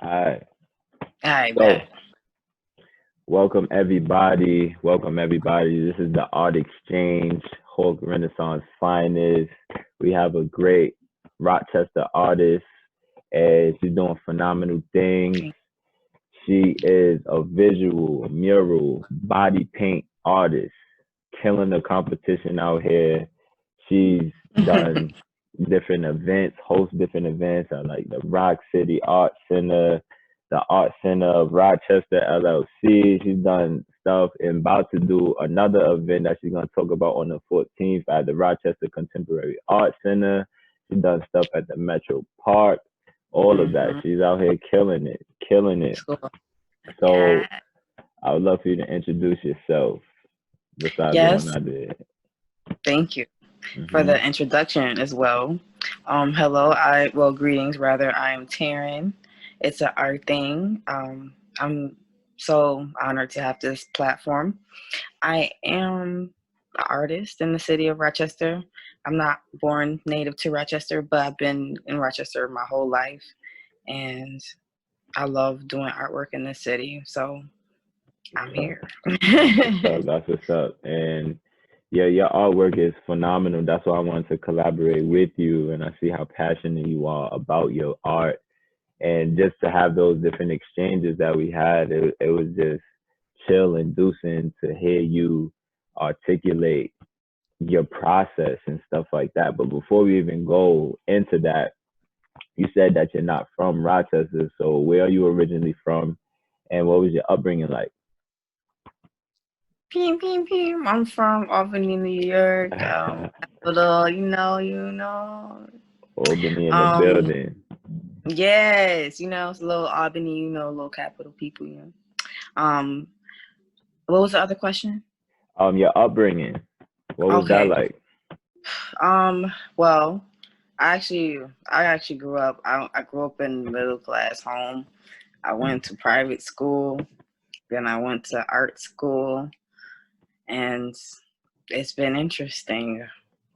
Hi. I So, bet. welcome everybody. Welcome everybody. This is the Art Exchange, Hulk Renaissance finest. We have a great Rochester artist, and she's doing phenomenal things. She is a visual, mural, body paint artist, killing the competition out here. She's done different events, host different events at like the Rock City Art Center, the Art Center of Rochester LLC. She's done stuff and about to do another event that she's gonna talk about on the 14th at the Rochester Contemporary Art Center. She's done stuff at the Metro Park, all of that. hmm She's out here killing it, killing it. Cool. So Yeah. I would love for you to introduce yourself besides the one Yes. I did. Thank you for Hmm the introduction as well. Hello. Greetings rather. I am Taryn. It's an art thing. I'm so honored to have this platform. I am an artist in the city of Rochester. I'm not born native to Rochester, but I've been in Rochester my whole life, and I love doing artwork in the city. So I'm So here. that's what's up. That's what's up. And yeah, your artwork is phenomenal. That's why I wanted to collaborate with you. And I see how passionate you are about your art. And just to have those different exchanges that we had, it was just chill inducing to hear you articulate your process and stuff like that. But before we even go into that, you said that you're not from Rochester. So where are you originally from? And what was your upbringing like? Pew, pew, pew. I'm from Albany, New York. Capital, Albany in the Um, building. yes, it's a little Albany, little capital people, Um, what was the other question? Your upbringing. What was that Okay. like? Well, I actually grew up. I grew up in a middle class home. I went to private school, then I went to art school, and it's been interesting.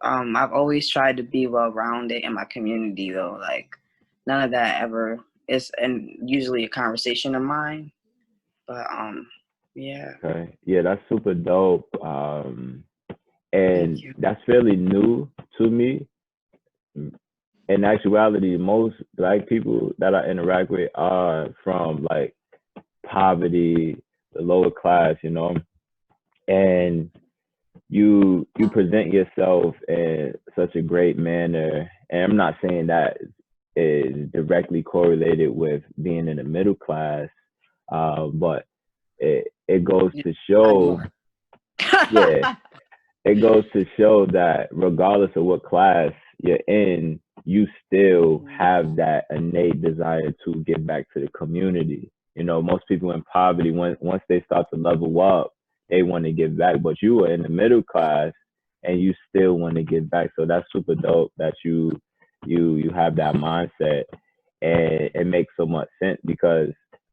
I've always tried to be well rounded in my community though. Like none of that ever is and usually a conversation of mine. But yeah, Okay. Yeah, that's super dope. thank And you. that's fairly new to me. In actuality, most black people that I interact with are from like poverty, the lower class, and you present yourself in such a great manner. And I'm not saying that is directly correlated with being in the middle class, but it goes Yeah, to I show, know. yeah, it goes to show that regardless of what class you're in, you still have that innate desire to give back to the community. Most people in poverty, once they start to level up, they want to give back. But you are in the middle class and you still want to give back. So that's super dope that you have that mindset, and it makes so much sense because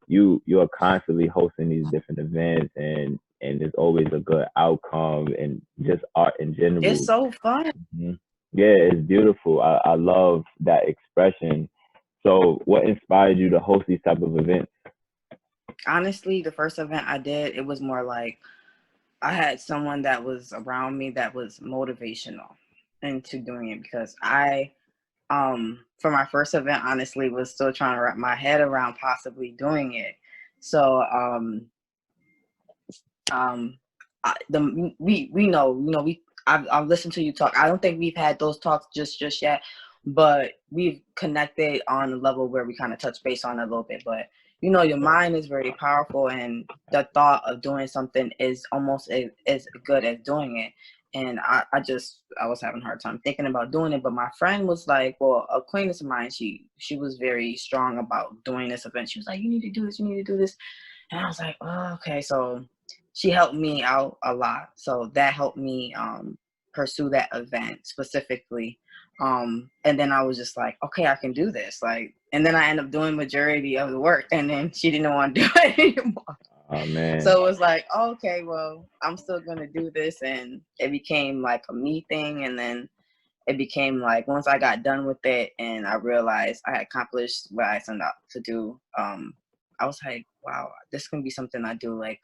you're constantly hosting these different events, and there's always a good outcome and just art in It's general. so fun. Mhm. Yeah, it's beautiful. I love that expression. So what inspired you to host these type of events? Honestly, the first event I did, it was more like I had someone that was around me that was motivational into doing it because I for my first event honestly was still trying to wrap my head around possibly doing it. So um the we know I've listened to you talk. I don't think we've had those talks just yet, but we've connected on a level where we kind of touch base on it a little bit. But your mind is very powerful, and the thought of doing something is almost as good as doing it. And I was having a hard time thinking about doing it, but my friend was like, well, acquaintance of mine, she was very strong about doing this event. She was like, you need to do this, you need to do this. And I was like, oh, okay. So she helped me out a lot. So that helped me pursue that event specifically. And then I was just like, okay, I can do this. Like, and then I ended up doing majority of the work, and then she didn't want to do it anymore. Oh man. So it was like, okay, well, I'm still gonna do this, and it became like a me thing. And then it became like once I got done with it and I realized I had accomplished what I set out to do, I was like, wow, this can be something I do like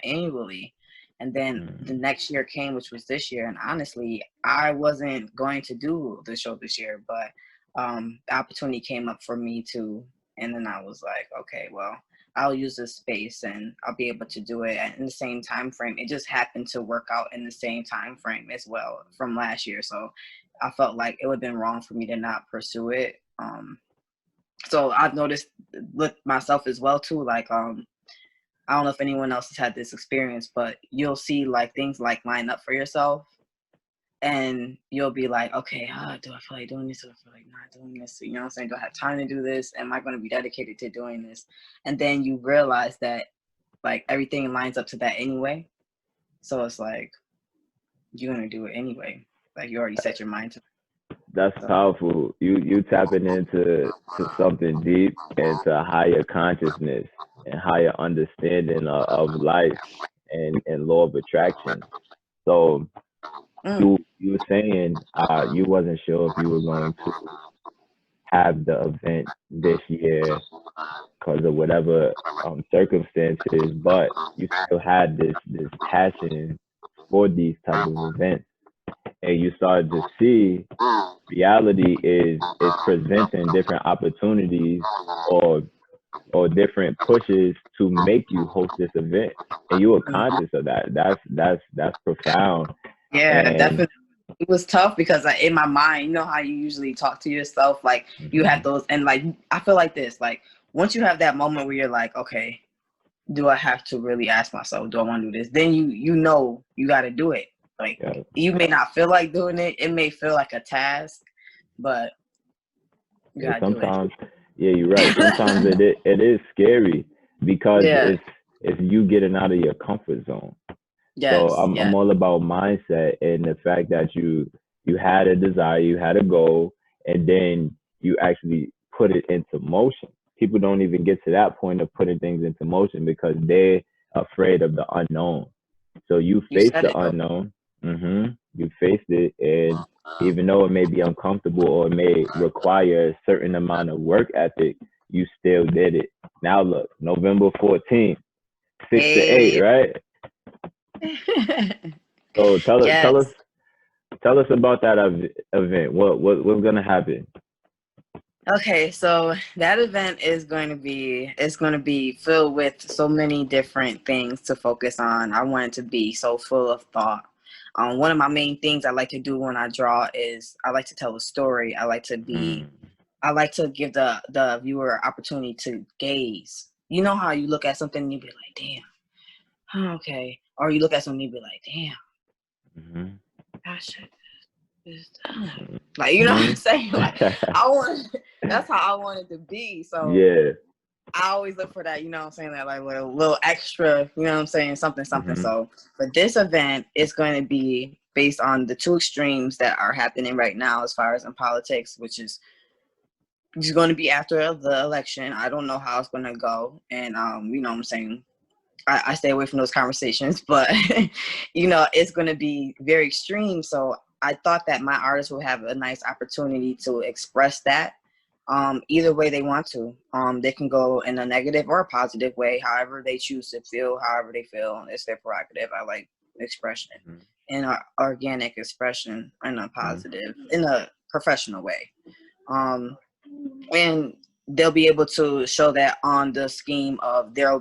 annually. And then the next year came, which was this year, and honestly, I wasn't going to do the show this year, but the opportunity came up for me to, and then I was like, okay, well, I'll use this space and I'll be able to do it in the same time frame. It just happened to work out in the same time frame as well from last year. So I felt like it would have been wrong for me to not pursue it. So I've noticed with myself as well too, like I don't know if anyone else has had this experience, but you'll see like things like line up for yourself and you'll be like, okay, do I feel like doing this? Do I feel like not doing this? You know what I'm saying? Do I have time to do this? Am I going to be dedicated to doing this? And then you realize that like everything lines up to that anyway. So it's like, you're going to do it anyway. Like you already set your mind to. That's So, powerful. You tapping into something deep, into a higher consciousness and higher understanding of life and law of attraction. So you were saying you wasn't sure if you were going to have the event this year because of whatever circumstances, but you still had this passion for these type of events, and you started to see reality is presenting different opportunities or different pushes to make you host this event, and you were conscious of that. That's profound. yeah, And definitely. It was tough because in my mind, you know how you usually talk to yourself, like you have those, and like I feel like this, like once you have that moment where you're like, okay, do I have to really ask myself, do I want to do this? Then you know you got to do it. Like yeah, you may not feel like doing it. It may feel like a task, but you yeah, got to do it. sometimes, yeah, you're right. Sometimes it is scary because Yeah. it's you getting out of your comfort zone. So Yes. I'm Yeah. all about mindset and the fact that you had a desire, you had a goal, and then you actually put it into motion. People don't even get to that point of putting things into motion because they're afraid of the unknown. So you You face said the it though. unknown. You faced it, and even though it may be uncomfortable or it may require a certain amount of work ethic, you still did it. Now look, November 14th, 6 to 8, Hey. right? So Yes. tell us about that event. What's gonna happen? Okay, so that event is going to be, it's going to be filled with so many different things to focus on. I want it to be so full of thought. One of my main things I like to do when I draw is I like to tell a story. I like to give the viewer opportunity to gaze. You know how you look at something and you be like, damn, huh, okay. Or you look at something and you be like, damn, Mm-hmm. I should just done. Like, you know what I'm saying? Like, I want, that's how I want it to be. So Yeah. I always look for that, you know what I'm saying? That like little extra, you know what I'm saying? Something, something. Mm-hmm. So for this event, it's going to be based on the two extremes that are happening right now as far as in politics, which is going to be after the election. I don't know how it's going to go. And, you know what I'm saying? I stay away from those conversations, but you know, it's going to be very extreme. So I thought that my artists will have a nice opportunity to express that. Either way they want to. They can go in a negative or a positive way, however they choose to feel, however they feel. It's their prerogative. I like expression and organic expression in a positive, in a professional way. And they'll be able to show that on the scheme of there's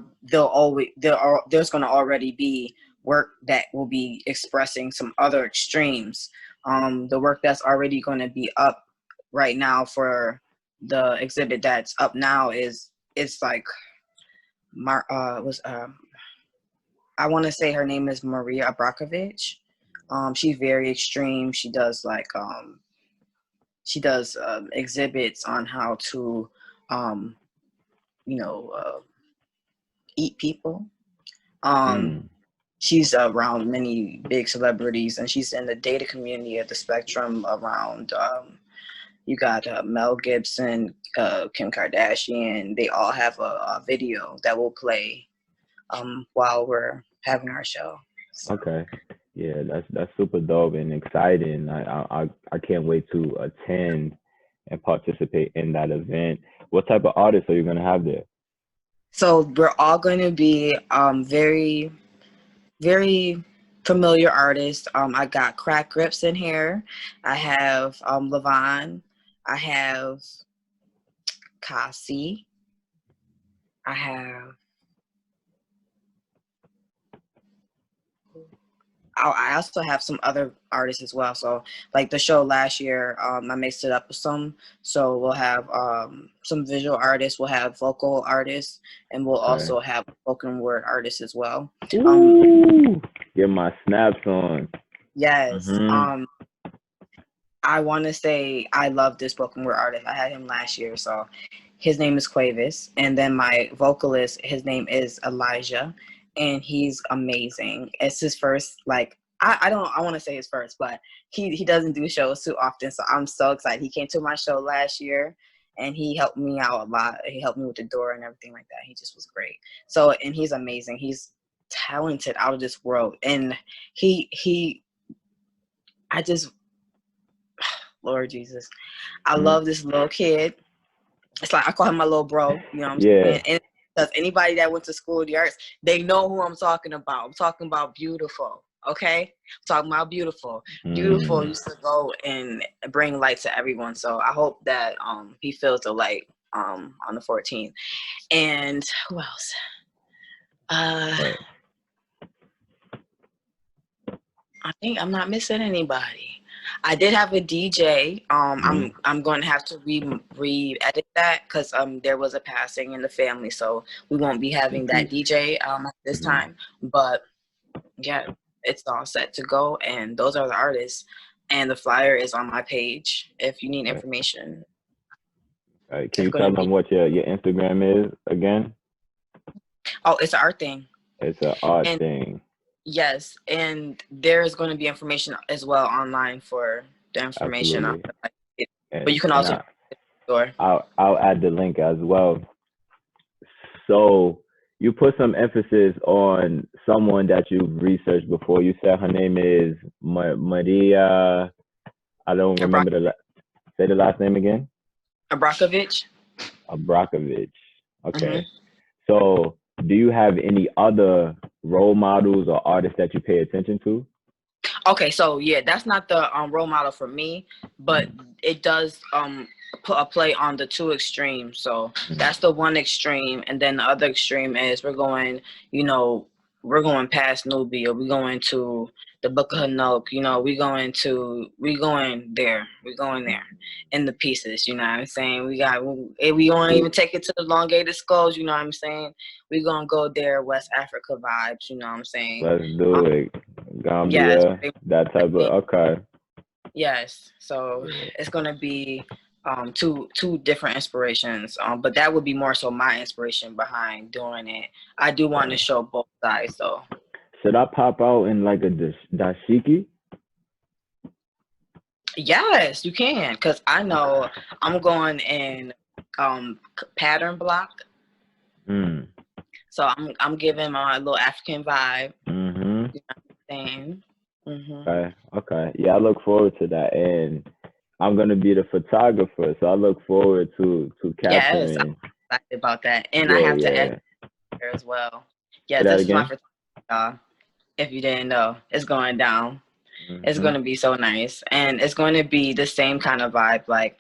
going to already be work that will be expressing some other extremes. The work that's already going to be up right now for the exhibit that's up now is it's like I want to say her name is Maria Abrakovich. She's very extreme. She does exhibits on how to um, you know, eat people. She's around many big celebrities, and she's in the data community at the spectrum around. You got Mel Gibson, Kim Kardashian. They all have a video that will play while we're having our show. So. Okay. Yeah, that's super dope and exciting. I can't wait to attend and participate in that event. What type of artists are you gonna have there? So we're all going to be very, very familiar artists. I got Crack Grips in here. I have Levon. I have Kasi. I have. I also have some other artists as well. So like the show last year, I mixed it up with some. So we'll have some visual artists, we'll have vocal artists, and we'll Okay. also have spoken word artists as well. Ooh, get my snaps on. Yes. Mhm. I want to say I love this spoken word artist. I had him last year, so his name is Quavis, and then my vocalist, his name is Elijah, and he's amazing. It's his first, like, I don't, I want to say his first, but he doesn't do shows too often, so I'm so excited. He came to my show last year, and he helped me out a lot. He helped me with the door and everything like that. He just was great. So, and he's amazing. He's talented out of this world, and he I just, Lord Jesus, I Mhm. love this little kid. It's like I call him my little bro. You know what I'm Yeah. saying? And because anybody that went to school of the arts, they know who I'm talking about. I'm talking about Beautiful. Okay, I'm talking about Beautiful. Beautiful Mm. used to go and bring light to everyone. So I hope that he feels the light on the 14th. And who else? Uh, Right. I think I'm not missing anybody. I did have a DJ. Mhm. I'm going to have to re-edit that because there was a passing in the family, so we won't be having that Peace. DJ this Mhm. time. But yeah, it's all set to go, and those are the artists. And the flyer is on my page if you need Right. information. Right. Can It's you going to tell be them what your Instagram is again? it's an art thing, It's an art and thing. yes, and there is going to be information as well online for the information. Absolutely. But you can And also store. I'll add the link as well. So you put some emphasis on someone that you've researched before. You said her name is Maria. I don't remember say the last name again. Abrakovich. Abrakovich. Hmm. Okay. So do you have any other role models or artists that you pay attention to? Okay, so yeah, that's not the role model for me, but Mm-hmm. it does put a play on the two extremes. So Mm-hmm. that's the one extreme, and then the other extreme is you know, we're going past Nubia, we're going to the Book of Hanok, we going there in the pieces. You know what I'm saying? We don't even take it to the elongated skulls. You know what I'm saying? We gonna go there, West Africa vibes. You know what I'm saying? Let's do it. Yes. Gambia, that type of okay. Yes, so Yeah. it's gonna be two different inspirations. But that would be more so my inspiration behind doing it. I do want to Okay. show both sides though. Should I pop out in like a dashiki? Yes, you can, cause I know I'm going in pattern block, Mm. so I'm giving my little African vibe. Mhm. You know what I'm saying? Mhm. Okay. Okay. Yeah, I look forward to that, and I'm gonna be the photographer, so I look forward to Yes, capturing. I'm excited about that, and I Yeah, have to edit yeah. there as well. Say Yes, that this is my again. photography, y'all. If you didn't know, it's going down. It's going Mhm. to be so nice, and it's going to be the same kind of vibe. Like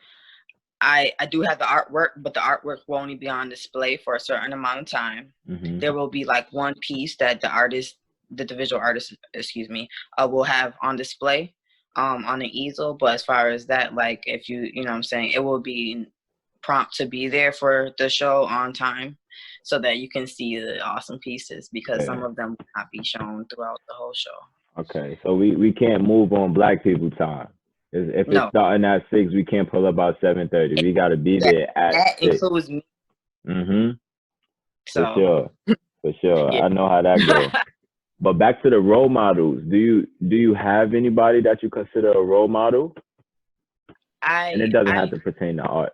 I do have the artwork, but the artwork will only be on display for a certain amount of time. Mhm. There will be like one piece that the visual artist, excuse me, will have on display on an easel. But as far as that, like if you know what I'm saying, it will be prompt to be there for the show on time so that you can see the awesome pieces because some Yeah. of them will not be shown throughout the whole show. Okay. So we can't move on Black people time. If it's No, starting at 6, we can't pull up about 7:30. We gotta be that there at that 6. includes me. Mhm. For So sure. For sure. yeah, I know how that goes. But back to the role models. Do you have anybody that you consider a role model? And it doesn't have I to pertain to art.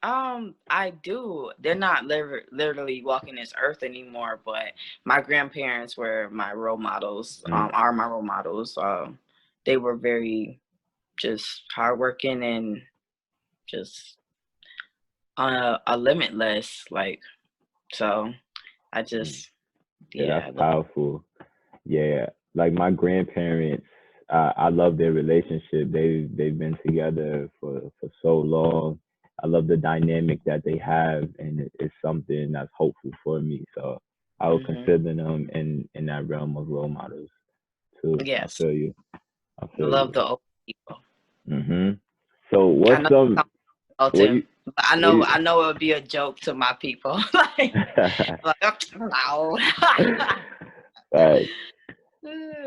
I do. They're not literally walking this earth anymore, but my grandparents were my role models. Mm, Are my role models. They were very just hardworking and just on a limitless, like, so I mm. just, Yeah, yeah, that's powerful. Yeah, like my grandparents, I love their relationship. They've been together for so long. I love the dynamic that they have, and it's something that's hopeful for me. So I would hmm consider them in that realm of role models too. I yes, feel you. I I feel love you. the old people. So I what's know some about what him, you but I what know you I know it would be a joke to my people. Like no. Right.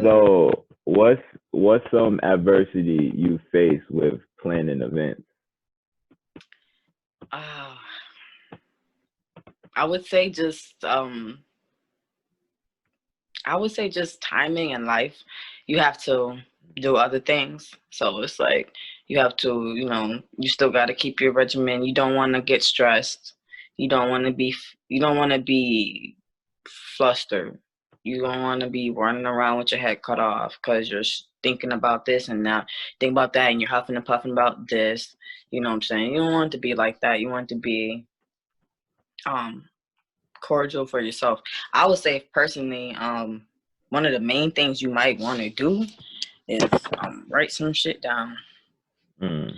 So what's some adversity you face with planning events? uh, I would say just I would say just timing in life. You have to do other things. So it's like you have to, you still got to keep your regimen. You don't want to get stressed. You don't want to be you don't want to be flustered. You don't want to be running around with your head cut off because you're thinking about this and now think about that and you're huffing and puffing about this. You know what I'm saying? You don't want it to be like that. You want it to be um cordial for yourself. I would say personally, one of the main things you might want to do is write some shit down. Mm,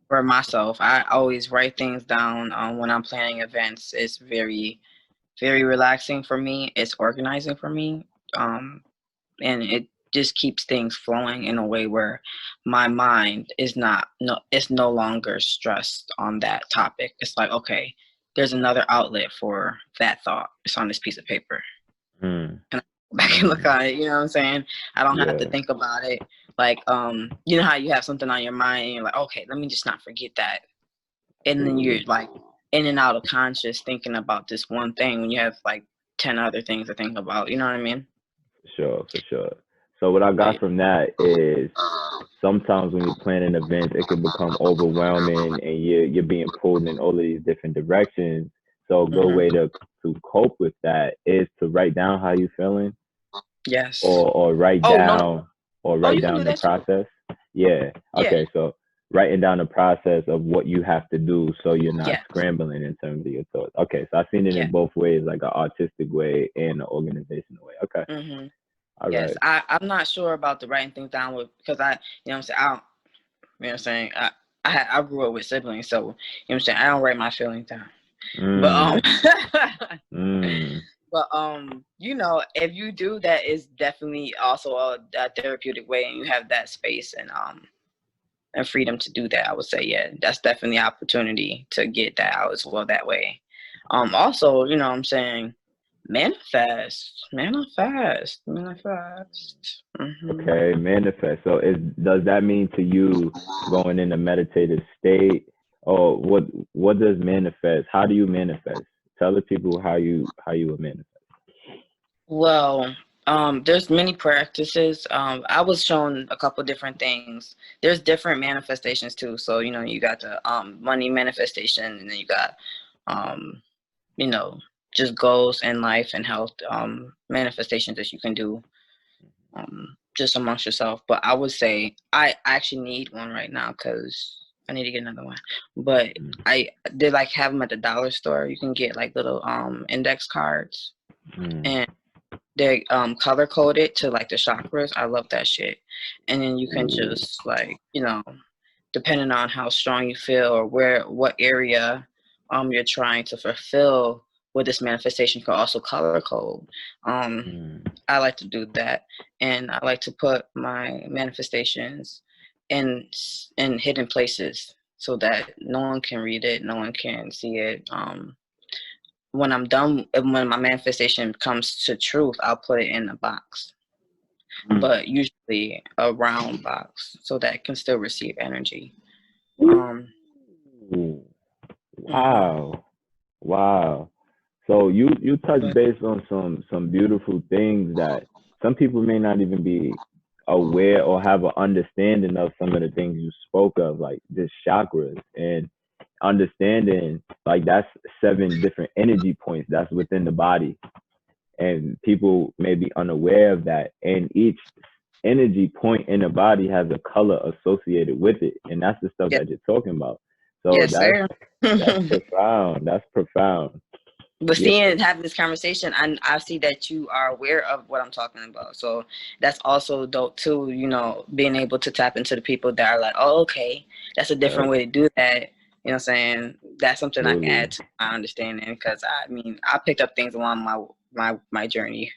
For myself, I always write things down when I'm planning events. It's very, very relaxing for me. It's organizing for me. Um, and it just keeps things flowing in a way where my mind is not no it's no longer stressed on that topic. It's like, okay, there's another outlet for that thought. It's on this piece of paper. mm, And I go back and look mm. at it, you know what I'm saying? I don't have to Yeah. think about it. Like, you know how you have something on your mind and you're like, okay, let me just not forget that. And then you're True. like in and out of conscious thinking about this one thing when you have like 10 other things to think about. You know what I mean? For sure, for sure. So what I But got from that is sometimes when you're planning events, it can become overwhelming and you're being pulled in all of these different directions. So a good hmm way to cope with that is to write down how you're feeling yes. or write Oh, no. down or Oh, write you can do down the that too. process. Yeah. Yeah. Okay. So writing down the process of what you have to do so you're not Yeah. scrambling in terms of your thoughts. Okay. So I've seen it Yeah. in both ways, like an artistic way and an organizational way. Okay. hmm All Yes. right. I'm not sure about the writing things down with because you know what I'm saying? I don't, you know what I'm saying? I grew up with siblings, so, you know what I'm saying? I don't write my feelings down. But, Mm, mm, if you do, that is definitely also a therapeutic way and you have that space and freedom to do that. I would say, yeah, that's definitely an opportunity to get that out as well that way. Also, you know what I'm saying, manifest. okay. Manifest. So does that mean to you going in a meditative state or what does manifest? How do you manifest? Tell the people how you would manifest. Well, there's many practices. I was shown a couple different things. There's different manifestations too. So, you got the money manifestation, and then you got um, you know, just goals in life and health manifestations that you can do just amongst yourself. But I would say I actually need one right now because I need to get another one. But I did like have them at the dollar store. You can get like little index cards Mm, and they color coded to like the chakras. I love that shit. And then you can ooh, just like, depending on how strong you feel or what area you're trying to fulfill with this manifestation, you can also color code. mm, I like to do that, and I like to put my manifestations in hidden places so that no one can read it, no one can see it. When I'm done, when my manifestation comes to truth, I'll put it in a box, mm. but usually a round box so that it can still receive energy. Um, Ooh, mhm. wow. Wow. So you touch base on some beautiful things that some people may not even be aware or have an understanding of some of the things you spoke of, like this chakras. And understanding like that's 7 different energy points that's within the body, and people may be unaware of that. And each energy point in the body has a color associated with it, and that's the stuff Yeah. that you're talking about. So Yes, sir. that's profound. That's profound. But Yeah, having this conversation, I see that you are aware of what I'm talking about. So that's also dope too. Being able to tap into the people that are like, oh, okay, that's a different way to do that. You know what I'm saying? That's something I can absolutely. add to my understanding, because I picked up things along my journey.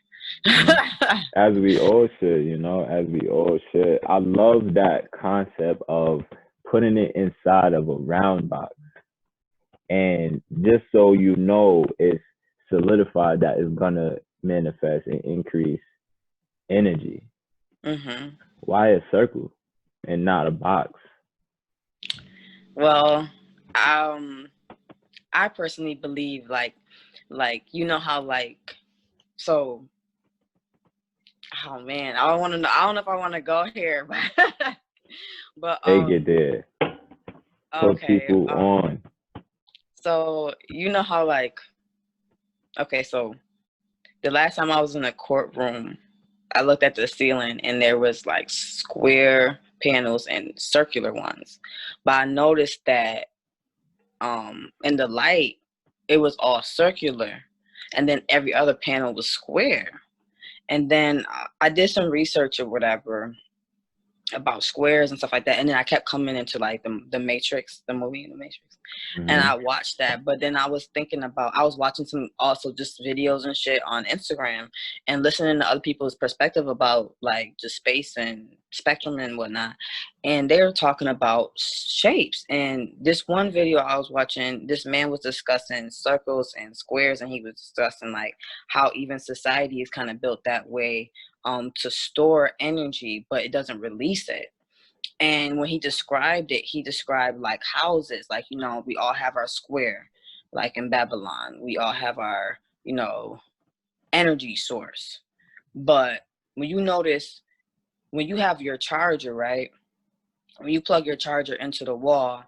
As we all should, as we all should. I love that concept of putting it inside of a round box. And just so you know, it's solidified that it's going to manifest and increase energy. Mm-hmm. Why a circle and not a box? Well, I personally believe like how so. Oh man, I don't want to know. I don't know if I want to go here, but Take it there. Put okay. people on. So how okay, so the last time I was in a courtroom, I looked at the ceiling and there was like square panels and circular ones, but I noticed that in the light it was all circular, and then every other panel was square. And then I did some research or whatever about squares and stuff like that, and then I kept coming into like the Matrix, the movie The Matrix, and I watched that. But then I was thinking about, I was watching some also just videos and shit on Instagram and listening to other people's perspective about like just space and spectrum and whatnot, and they were talking about shapes. And this one video I was watching, this man was discussing circles and squares, and he was discussing like how even society is kind of built that way, to store energy, but it doesn't release it. And when he described it, he described like houses, like, we all have our square, like in Babylon, we all have our, energy source. But when you notice, when you have your charger, right? When you plug your charger into the wall,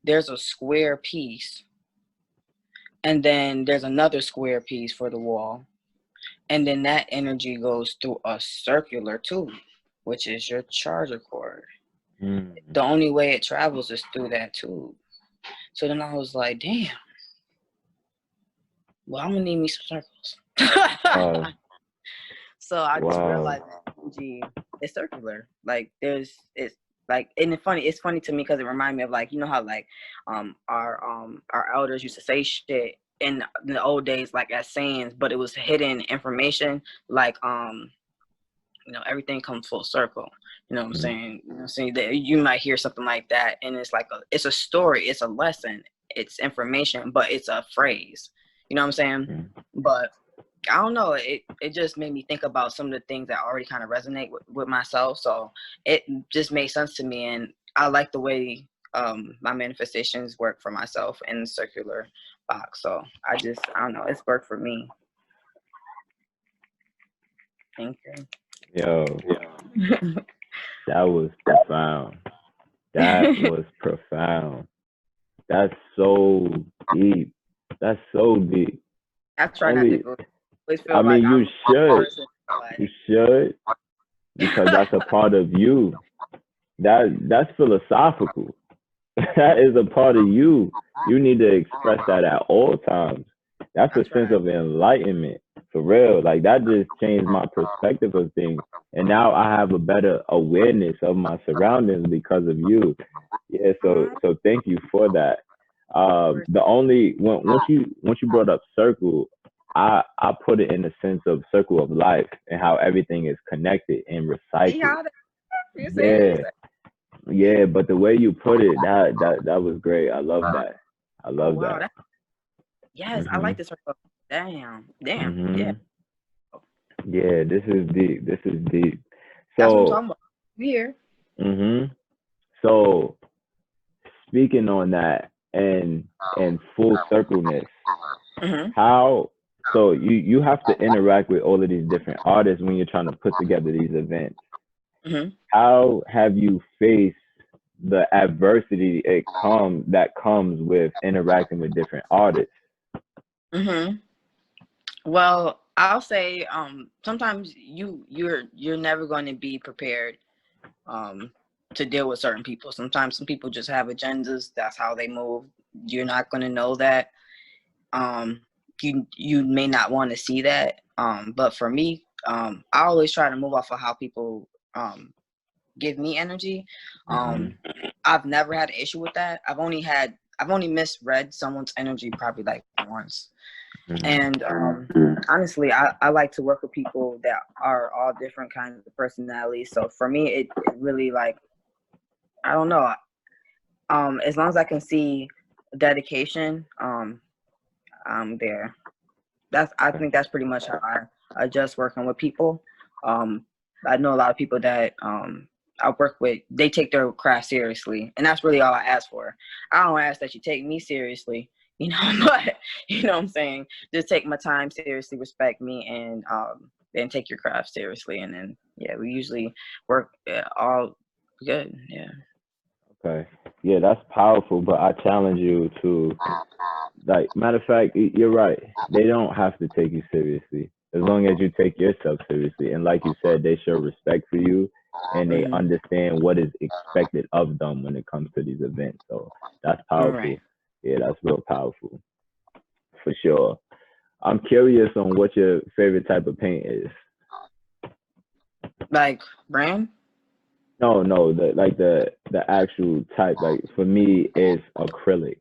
there's a square piece. And then there's another square piece for the wall. And then that energy goes through a circular tube, which is your charger cord. The only way it travels is through that tube. So then I was like, damn. Well, I'm gonna need me some circles. So I just realized that energy is circular. Like it's like, and it's funny to me because it reminded me of like, how like our elders used to say shit in the old days like as sayings, but it was hidden information. Like everything comes full circle. You know what I'm saying? That you might hear something like that, and it's like it's a story, it's a lesson, it's information, but it's a phrase. You know what I'm saying? But I don't know. It just made me think about some of the things that already kind of resonate with myself. So it just made sense to me, and I like the way my manifestations work for myself in the circular box. So I don't know. It's worked for me. Thank you. Yo, that was profound. That was profound. That's so deep. That's so deep. I try not to go. I mean, you should. You should, because that's a part of you. That's philosophical. That is a part of you. You need to express that at all times. That's a sense of enlightenment, for real. Like that just changed my perspective of things, and now I have a better awareness of my surroundings because of you. Yeah. So thank you for that. Once you brought up circle, I put it in the sense of circle of life and how everything is connected and recycled. Yeah, but the way you put it, that was great. I love that. I love that. Yes, I like this circle. Damn. Yeah. Yeah, this is deep. This is deep. So that's what I'm talking about. Here. So speaking on that and full circleness, how so you have to interact with all of these different artists when you're trying to put together these events. How have you faced the adversity that comes with interacting with different artists. Mm-hmm. Well, I'll say sometimes you're never going to be prepared to deal with certain people. Sometimes some people just have agendas. That's how they move. You're not going to know that. You may not want to see that. But for me, I always try to move off of how people give me energy. Mm-hmm. I've never had an issue with that. I've only misread someone's energy probably like once. Mm-hmm. And honestly, I like to work with people that are all different kinds of personalities. So for me, it really like, I don't know. As long as I can see dedication, I'm there. I think that's pretty much how I adjust working with people. I know a lot of people that I work with, they take their craft seriously, and that's really all I ask for. I don't ask that you take me seriously, but you know what I'm saying? Just take my time seriously, respect me, and then take your craft seriously, and then yeah, we usually work all good. Yeah. Okay. Yeah, that's powerful, but I challenge you to, like, matter of fact, you're right. They don't have to take you seriously as long as you take yourself seriously. And like you said, they show respect for you and they Mm-hmm. understand what is expected of them when it comes to these events. So that's Right. powerful. Yeah, that's real powerful for sure. I'm curious on what your favorite type of paint is. Like brand. No, no, the actual type. Like for me, it's acrylic.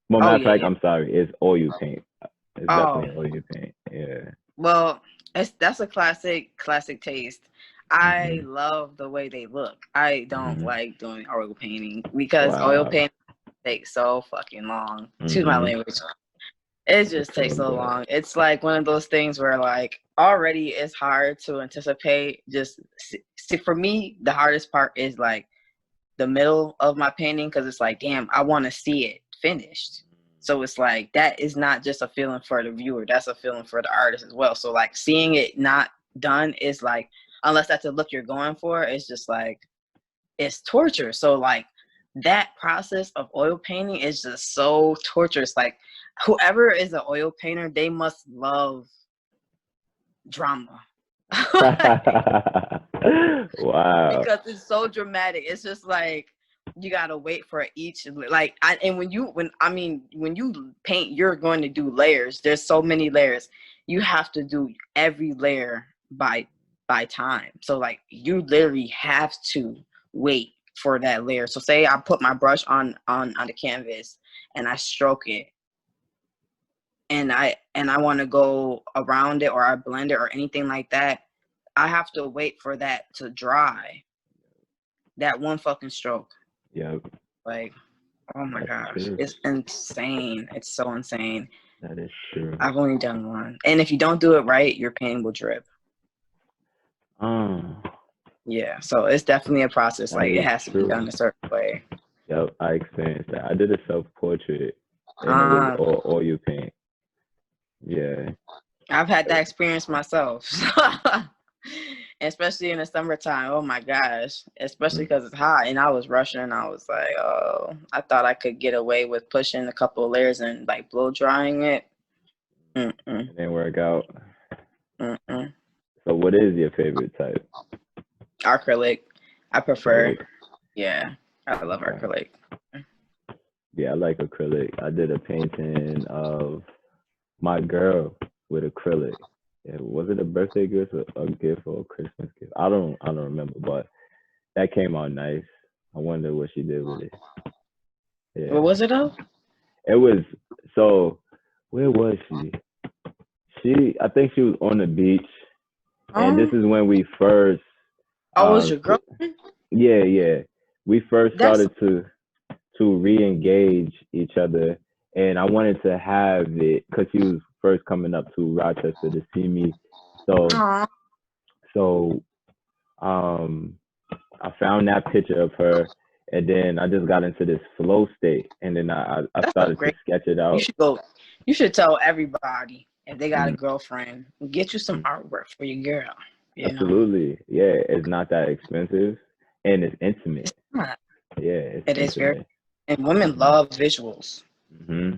Well, Oh matter of yeah, fact, yeah. I'm sorry, it's oil paint. It's Oh definitely oil paint. Yeah. well, that's a classic taste. I Hmm. love the way they look. I don't Hmm. like doing oil painting because oil Wow. painting takes so fucking long. Excuse my Hmm. language. It just It's takes all so good. long. It's like one of those things where like already it's hard to anticipate. Just see, for me, the hardest part is like the middle of my painting because it's like, damn, I want to see it finished. So it's like that is not just a feeling for the viewer, that's a feeling for the artist as well. So like seeing it not done is like, unless that's the look you're going for, it's just like it's torture. So like that process of oil painting is just so torturous. Like whoever is an oil painter, they must love drama. Wow. Because it's so dramatic. It's just like you gotta wait for each like and when you paint, you're going to do layers. There's so many layers. You have to do every layer by time. So like you literally have to wait for that layer. So say I put my brush on the canvas and I stroke it and I want to go around it or I blend it or anything like that. I have to wait for that to dry. That one fucking stroke. Yep, Like, oh my that's gosh. true. It's insane. It's so insane. That is true. I've only done one. And if you don't do it right, your paint will drip. Um, Yeah. So it's definitely a process. that Like it is has to be true. done a certain way. Yep, I experienced that. I did a self portrait, and it was Um, all oil paint. Yeah. I've had that experience myself. Especially in the summertime. Oh my gosh. Especially because it's hot. And I was rushing and I was like, oh, I thought I could get away with pushing a couple of layers and like blow drying it. Mm-mm, It didn't work out. mm-mm. So, what is your favorite type? Acrylic. I prefer. Acrylic. Yeah. I love Okay. acrylic. Yeah, I like acrylic. I did a painting of my girl with acrylic. Yeah, was it a birthday gift or a gift or a Christmas gift? I don't remember, but that came out nice. I wonder what she did with it. What Yeah. was it of? It was so where was she? I think she was on the beach, and this Um, is when we first oh, it was um your girlfriend? yeah, yeah. We first That's started to re-engage each other, and I wanted to have it because she was first coming up to Rochester to see me. So aw, so um I found that picture of her, and then I just got into this flow state, and then I that's so started to great. sketch it You out. should go. You should tell everybody if they got a Mm, girlfriend, get you some mm. artwork for your girl. You know, Absolutely. Yeah, it's not that expensive and it's intimate. it's not. Yeah, it's It is very, intimate. and women Hmm. love visuals. Hmm.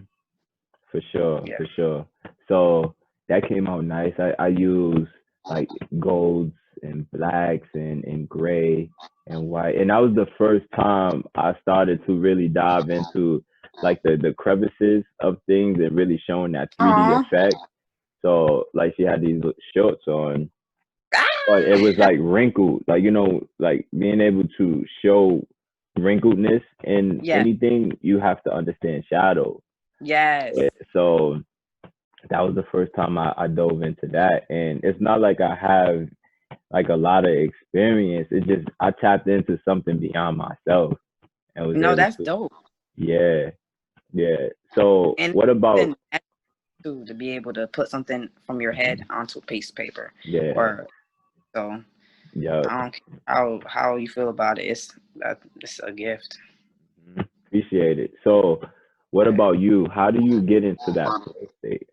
For sure, Yeah. for sure. So that came out nice. I use like golds and blacks and gray and white. And that was the first time I started to really dive into like the crevices of things and really showing that 3D Aw. effect. So like she had these shorts on, but it was Ah! like wrinkled. Like, like being able to show wrinkledness in Yeah. anything, you have to understand shadow. Yes. So that was the first time I dove into that. And it's not like I have like a lot of experience. It just I tapped into something beyond myself and was No, able that's to, dope. yeah, yeah. So And what about, then to be able to put something from your head onto a piece of paper, yeah, or so. yeah, I don't care how you feel about it. It's a gift. appreciate it. So what Yeah. about you? How do you get into that flow state?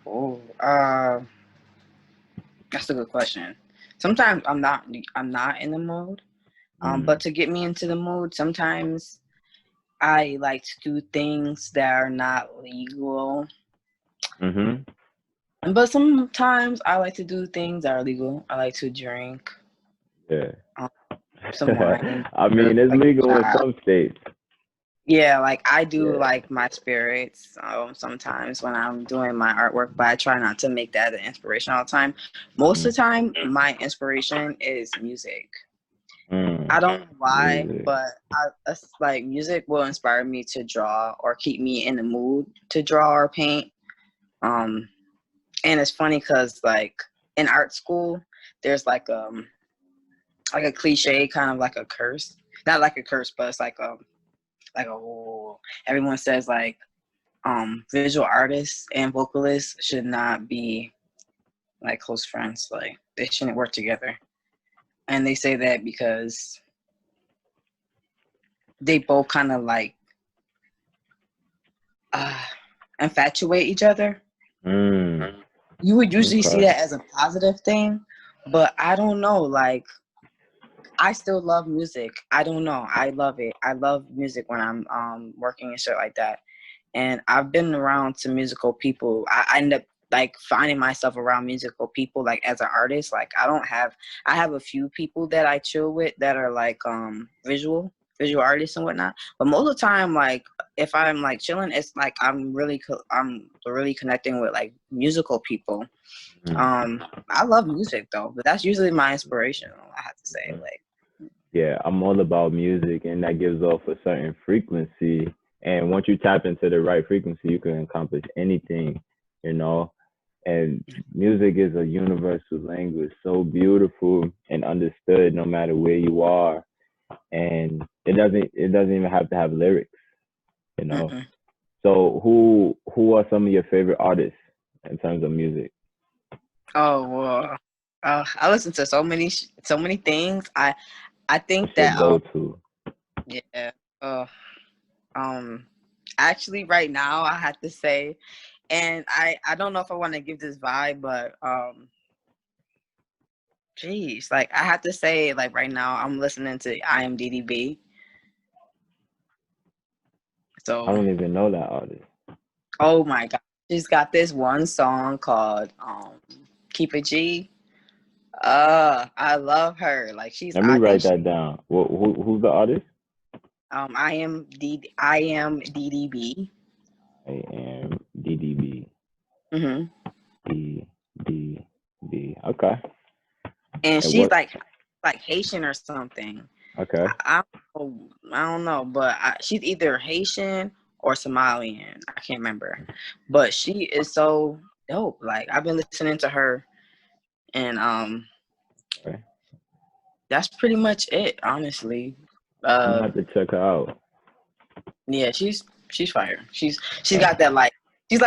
Oh, that's a good question. Sometimes I'm not in the mood. But Mm. to get me into the mood, sometimes I like to do things that are not legal. Mhm. But sometimes I like to do things that are legal. I like to drink Yeah. um, some wine, I mean, it's like legal in child. some states. Yeah, like I do Yeah. like my spirits sometimes when I'm doing my artwork, but I try not to make that an inspiration all the time. Most of Mm. the time, my inspiration is music. Mm. I don't know why, Music. but it's like music will inspire me to draw or keep me in the mood to draw or paint. Um, and it's funny because like in art school, there's like a cliche, kind of like a curse. Not like a curse, but it's like a everyone says like visual artists and vocalists should not be like close friends. Like they shouldn't work together. And they say that because they both kind of like uh, infatuate each other. Mm. You would usually see Okay. that as a positive thing, but I don't know. Like I still love music. I don't know. I love it. I love music when I'm working and shit like that. And I've been around to musical people. I end up like finding myself around musical people like as an artist. Like I have a few people that I chill with that are like visual artists and whatnot. But most of the time, like if I'm like chilling, it's like I'm really connecting with like musical people. Mm. I love music though, but that's usually my inspiration. I have to say, Mm. like, Yeah, I'm all about music, and that gives off a certain frequency. And once you tap into the right frequency, you can accomplish anything, you know. And music is a universal language, so beautiful and understood no matter where you are. And it doesn't even have to have lyrics, you know. mm-mm. So who are some of your favorite artists in terms of music? Oh well, I listen to so many things. I think What's your that go-to? yeah, uh, um, actually right now I have to say, and I don't know if I want to give this vibe, but geez, like I have to say, like right now I'm listening to IMDb. I So, don't even know that artist. oh my God, she's got this one song called "Keep It G." I love her. Like Let me I think write that down. Who's the artist? I am DDB. I am DDB. Hmm. DDB. Okay. And And she's what? like Haitian or something. Okay. I don't know, but she's either Haitian or Somalian. I can't remember, but she is so dope. Like I've been listening to her, and Okay. that's pretty much it, honestly. I'm gonna Uh, have to check her out. yeah, she's fire. She's got that like she's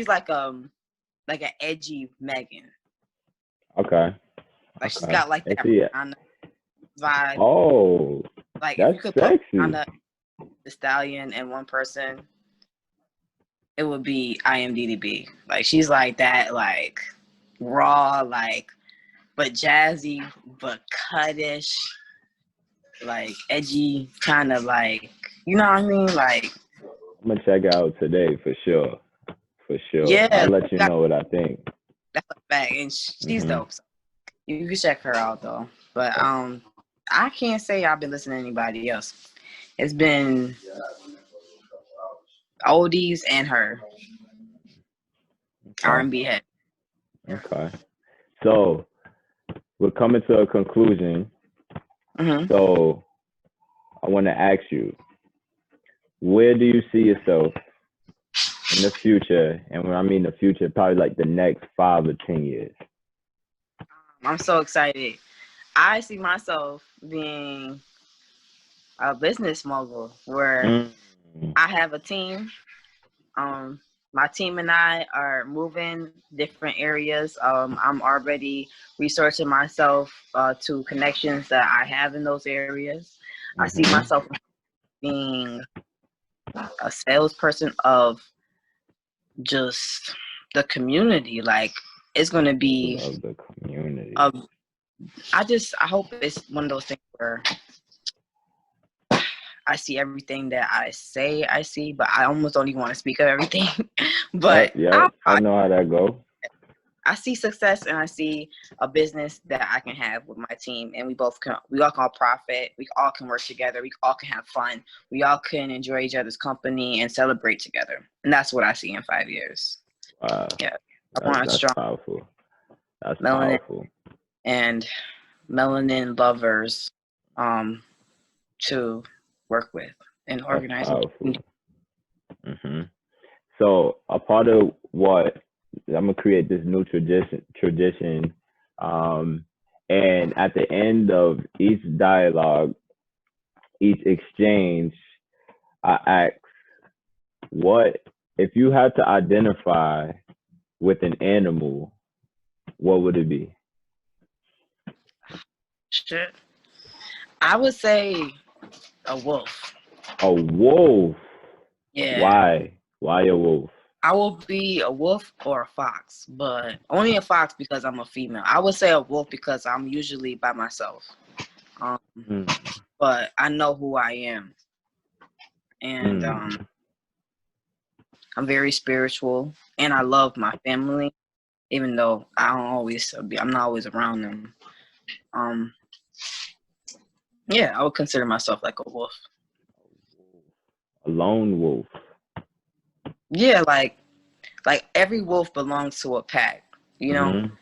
like an edgy Megan. Okay. Like she's Okay. got like And that see, Rihanna vibe. oh, Like if that's you could put sexy. Rihanna, the Stallion, in one person, it would be IMDb. Like she's like that, like raw, like but jazzy, but cuttish. like edgy, kind of like, you know what I mean? Like, I'm gonna check it out today for sure. For sure. yeah, I'll let you know what I think. that's a fact, and she's Hmm. dope. So you can check her out though. But I can't say I've been listening to anybody else. It's been oldies and her Okay. R&B head. Okay. So we're coming to a conclusion. Hmm. So I want to ask you, where do you see yourself in the future? And when I mean the future, probably like the next 5 or 10 years. I'm so excited. I see myself being a business mogul where Mm. I have a team. My team and I are moving different areas. I'm already researching myself to connections that I have in those areas. I see Mm-hmm. myself being a salesperson of just the community. Like it's going to be. Of the community. I hope it's one of those things where I see everything that I say I see, but I almost don't even want to speak of everything. But Yep. I know how that go. I see success and I see a business that I can have with my team, and we all can profit. We all can work together. We all can have fun. We all can enjoy each other's company and celebrate together. And that's what I see in 5 years. Wow. Yeah, I want a That's strong powerful. That's melanin powerful. and melanin lovers to work with and That's organize. powerful. Mm-hmm. So a part of what I'm gonna create this new tradition, and at the end of each dialogue, each exchange, I ask, what if you had to identify with an animal, what would it be? Shit. I would say a wolf. A wolf. Yeah. Why? Why a wolf? I will be a wolf or a fox, but only a fox because I'm a female. I would say a wolf because I'm usually by myself. Um, Mm. but I know who I am. And Mm. I'm very spiritual and I love my family, even though I'm not always around them. Um, yeah, I would consider myself like a wolf. A lone wolf. Yeah, like every wolf belongs to a pack, you know? Mm-hmm.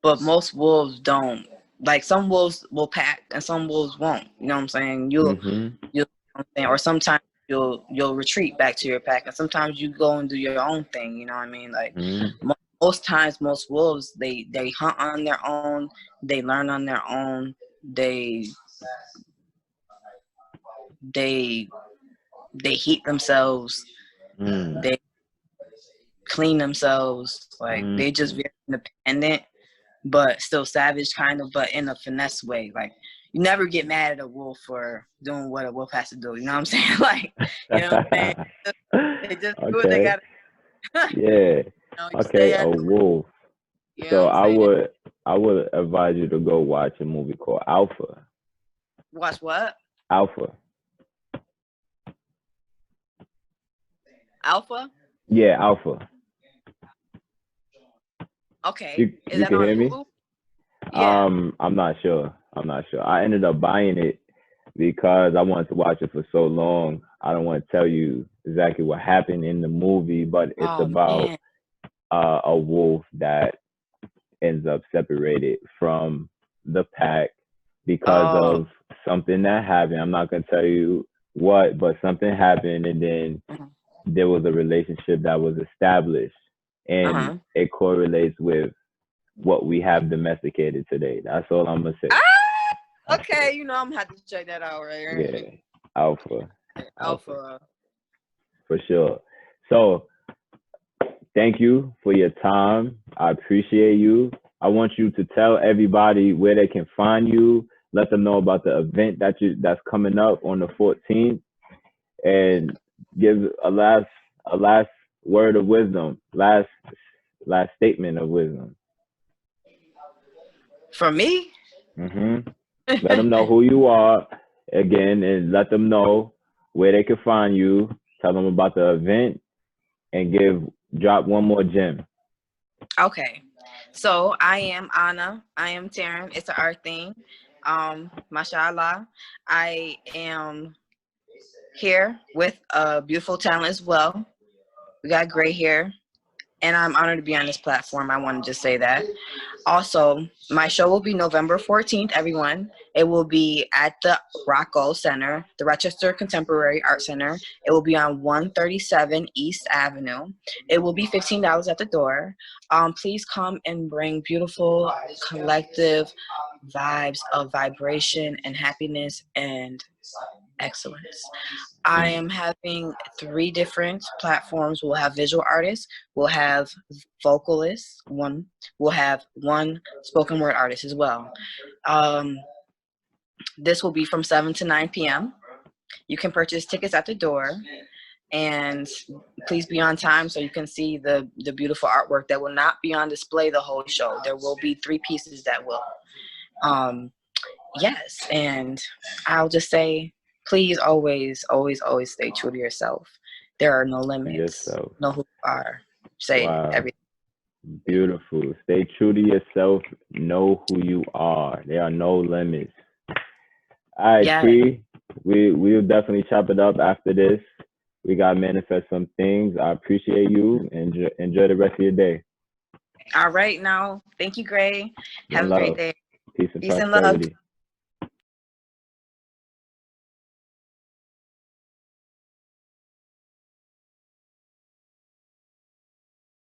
But most wolves don't. Like some wolves will pack and some wolves won't. You know what I'm saying? Mm-hmm. You know what I'm saying? Or sometimes you'll retreat back to your pack, and sometimes you go and do your own thing. You know what I mean? Like Mm-hmm. most times, most wolves they hunt on their own. They learn on their own. They they heat themselves. Mm. They clean themselves. Like they just Mm. very independent, but still savage kind of, but in a finesse way. Like you never get mad at a wolf for doing what a wolf has to do. You know what I'm saying? Like, you know what I'm saying? They just do what they Okay. gotta Yeah. you Okay. stay A at wolf. you know So what I'm saying? I would advise you to go watch a movie called Alpha. Watch what? Alpha. Alpha? Yeah, Alpha. Okay. Is You that can on hear me? Hulu? Yeah. I'm not sure. I'm not sure. I ended up buying it because I wanted to watch it for so long. I don't want to tell you exactly what happened in the movie, but it's Oh about man. a wolf that ends up separated from the pack because Oh. of something that happened. I'm not gonna tell you what, but something happened, and then Uh-huh. there was a relationship that was established, and Uh-huh. it correlates with what we have domesticated today. That's all I'm gonna say. Okay, I'm gonna have to check that out right Yeah, here. alpha, alpha, Alpha. for sure. So thank you for your time. I appreciate you. I want you to tell everybody where they can find you. Let them know about the event that's coming up on the 14th, and give a last word of wisdom, last statement of wisdom. For me? Hmm. Let them know who you are. again and let them know where they can find you. Tell them about the event and drop one more gem. Okay. So I am Anna. I am Taryn. It's an art thing. Mashallah. I am here with a beautiful talent as well. We got gray hair. And I'm honored to be on this platform. I want to just say that. Also, my show will be November 14th, everyone. It will be at the Rocco Center, the Rochester Contemporary Art Center. It will be on 137 East Avenue. It will be $15 at the door. Please come and bring beautiful, collective vibes of vibration and happiness and excellence. I am having 3 different platforms. We'll have visual artists, we'll have vocalists, we'll have one spoken word artist as well. This will be from 7 to 9 p.m. You can purchase tickets at the door, and please be on time so you can see the beautiful artwork that will not be on display the whole show. There will be 3 pieces that will. Yes, and I'll just say, please always, always, always stay true to yourself. There are no limits. Yourself. Know who you are. Say everything. Beautiful. Stay true to yourself. Know who you are. There are no limits. All right, Yeah. T. We'll definitely chop it up after this. We got to manifest some things. I appreciate you. Enjoy the rest of your day. All right, now. Thank you, Gray. Have a great day. Peace and Peace and prosperity. love.